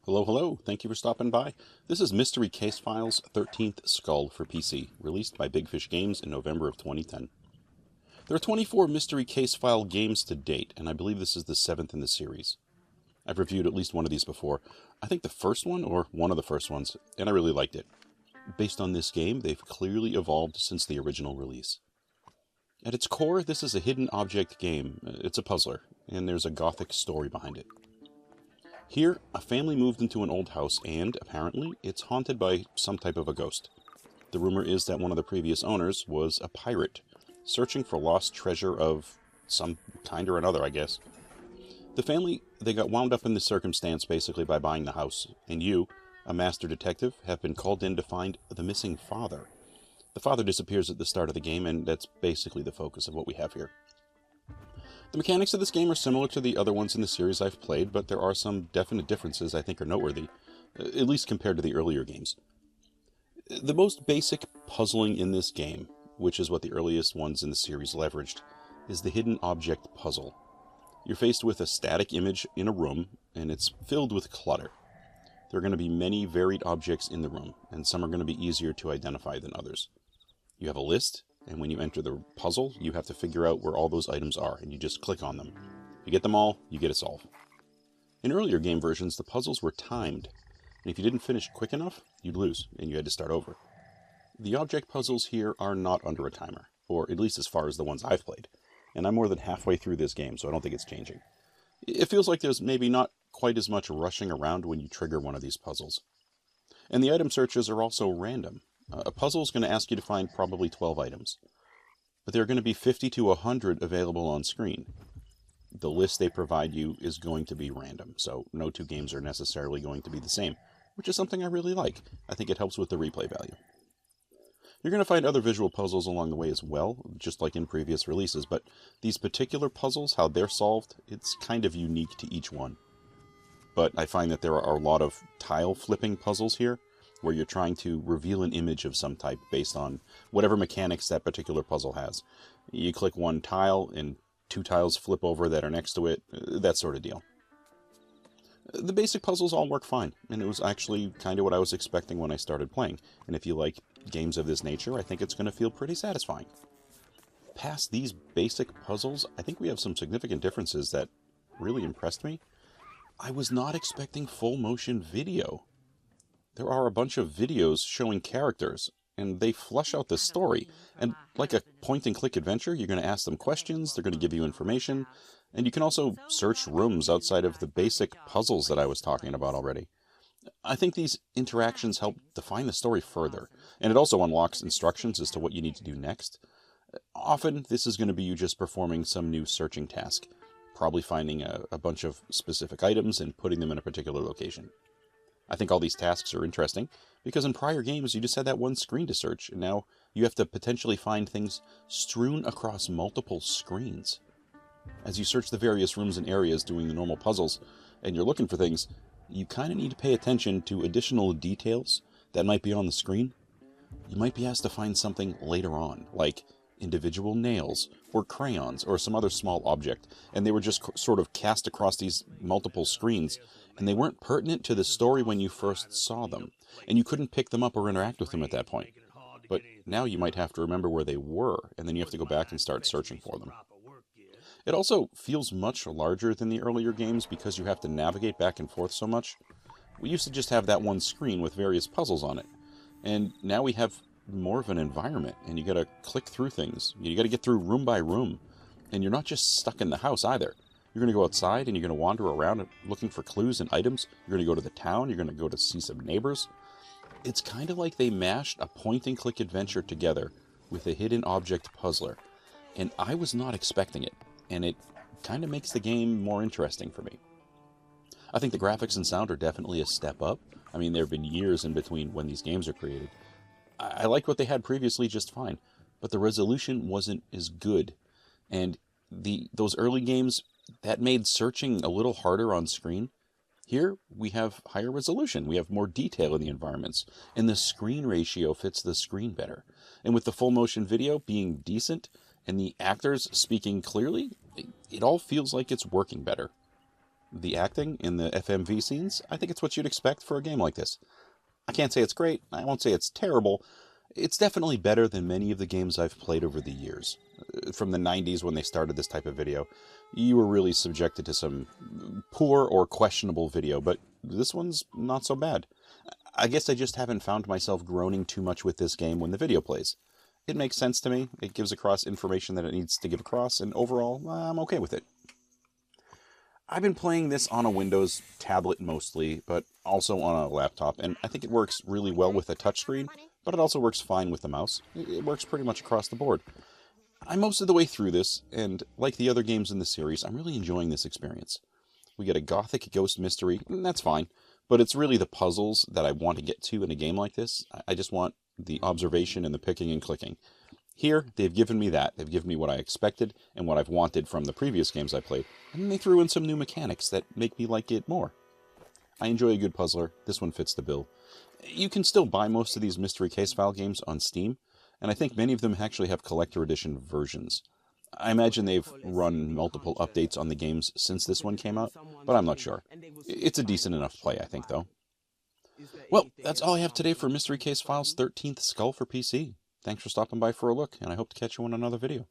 Hello, hello. Thank you for stopping by. This is Mystery Case Files 13th Skull for PC, released by Big Fish Games in November of 2010. There are 24 Mystery Case File games to date, and I believe this is the 7th in the series. I've reviewed at least one of these before. I think the first one, or one of the first ones, and I really liked it. Based on this game, they've clearly evolved since the original release. At its core, this is a hidden object game. It's a puzzler, and there's a gothic story behind it. Here, a family moved into an old house and, apparently, it's haunted by some type of a ghost. The rumor is that one of the previous owners was a pirate, searching for lost treasure of some kind or another, I guess. The family, they got wound up in this circumstance basically by buying the house, and you, a master detective, have been called in to find the missing father. The father disappears at the start of the game, and that's basically the focus of what we have here. The mechanics of this game are similar to the other ones in the series I've played, but there are some definite differences I think are noteworthy, at least compared to the earlier games. The most basic puzzling in this game, which is what the earliest ones in the series leveraged, is the hidden object puzzle. You're faced with a static image in a room, and it's filled with clutter. There are going to be many varied objects in the room, and some are going to be easier to identify than others. You have a list, and when you enter the puzzle, you have to figure out where all those items are, and you just click on them. You get them all, you get a solve. In earlier game versions, the puzzles were timed, and if you didn't finish quick enough, you'd lose, and you had to start over. The object puzzles here are not under a timer, or at least as far as the ones I've played, and I'm more than halfway through this game, so I don't think it's changing. It feels like there's maybe not quite as much rushing around when you trigger one of these puzzles. And the item searches are also random. A puzzle is going to ask you to find probably 12 items, but there are going to be 50 to 100 available on screen. The list they provide you is going to be random, so no two games are necessarily going to be the same, which is something I really like. I think it helps with the replay value. You're going to find other visual puzzles along the way as well, just like in previous releases, but these particular puzzles, how they're solved, it's kind of unique to each one. But I find that there are a lot of tile flipping puzzles here, where you're trying to reveal an image of some type based on whatever mechanics that particular puzzle has. You click one tile, and 2 tiles flip over that are next to it, that sort of deal. The basic puzzles all work fine, and it was actually kind of what I was expecting when I started playing, and if you like games of this nature, I think it's going to feel pretty satisfying. Past these basic puzzles, I think we have some significant differences that really impressed me. I was not expecting full motion video. There are a bunch of videos showing characters, and they flush out the story. And like a point-and-click adventure, you're going to ask them questions, they're going to give you information, and you can also search rooms outside of the basic puzzles that I was talking about already. I think these interactions help define the story further, and it also unlocks instructions as to what you need to do next. Often, this is going to be you just performing some new searching task, probably finding a bunch of specific items and putting them in a particular location. I think all these tasks are interesting, because in prior games you just had that one screen to search, and now you have to potentially find things strewn across multiple screens. As you search the various rooms and areas doing the normal puzzles, and you're looking for things, you kind of need to pay attention to additional details that might be on the screen. You might be asked to find something later on, like individual nails, or crayons, or some other small object, and they were just sort of cast across these multiple screens, and they weren't pertinent to the story when you first saw them, and you couldn't pick them up or interact with them at that point. But now you might have to remember where they were, and then you have to go back and start searching for them. It also feels much larger than the earlier games because you have to navigate back and forth so much. We used to just have that one screen with various puzzles on it, and now we have more of an environment, and you gotta click through things. You gotta get through room by room, and you're not just stuck in the house either. You're gonna go outside, and you're gonna wander around looking for clues and items. You're gonna go to the town, you're gonna go to see some neighbors. It's kind of like they mashed a point-and-click adventure together with a hidden object puzzler, and I was not expecting it, and it kind of makes the game more interesting for me. I think the graphics and sound are definitely a step up. I mean, there have been years in between when these games are created. I liked what they had previously just fine, but the resolution wasn't as good. And those early games, that made searching a little harder on screen. Here, we have higher resolution, we have more detail in the environments, and the screen ratio fits the screen better. And with the full motion video being decent, and the actors speaking clearly, it all feels like it's working better. The acting in the FMV scenes, I think it's what you'd expect for a game like this. I can't say it's great, I won't say it's terrible. It's definitely better than many of the games I've played over the years. From the 90s when they started this type of video, you were really subjected to some poor or questionable video, but this one's not so bad. I guess I just haven't found myself groaning too much with this game when the video plays. It makes sense to me, it gives across information that it needs to give across, and overall, I'm okay with it. I've been playing this on a Windows tablet mostly, but also on a laptop, and I think it works really well with a touchscreen, but it also works fine with the mouse. It works pretty much across the board. I'm most of the way through this, and like the other games in the series, I'm really enjoying this experience. We get a gothic ghost mystery, and that's fine, but it's really the puzzles that I want to get to in a game like this. I just want the observation and the picking and clicking. Here, they've given me that. They've given me what I expected and what I've wanted from the previous games I played, and then they threw in some new mechanics that make me like it more. I enjoy a good puzzler. This one fits the bill. You can still buy most of these Mystery Case File games on Steam, and I think many of them actually have collector edition versions. I imagine they've run multiple updates on the games since this one came out, but I'm not sure. It's a decent enough play, I think, though. Well, that's all I have today for Mystery Case Files 13th Skull for PC. Thanks for stopping by for a look, and I hope to catch you on another video.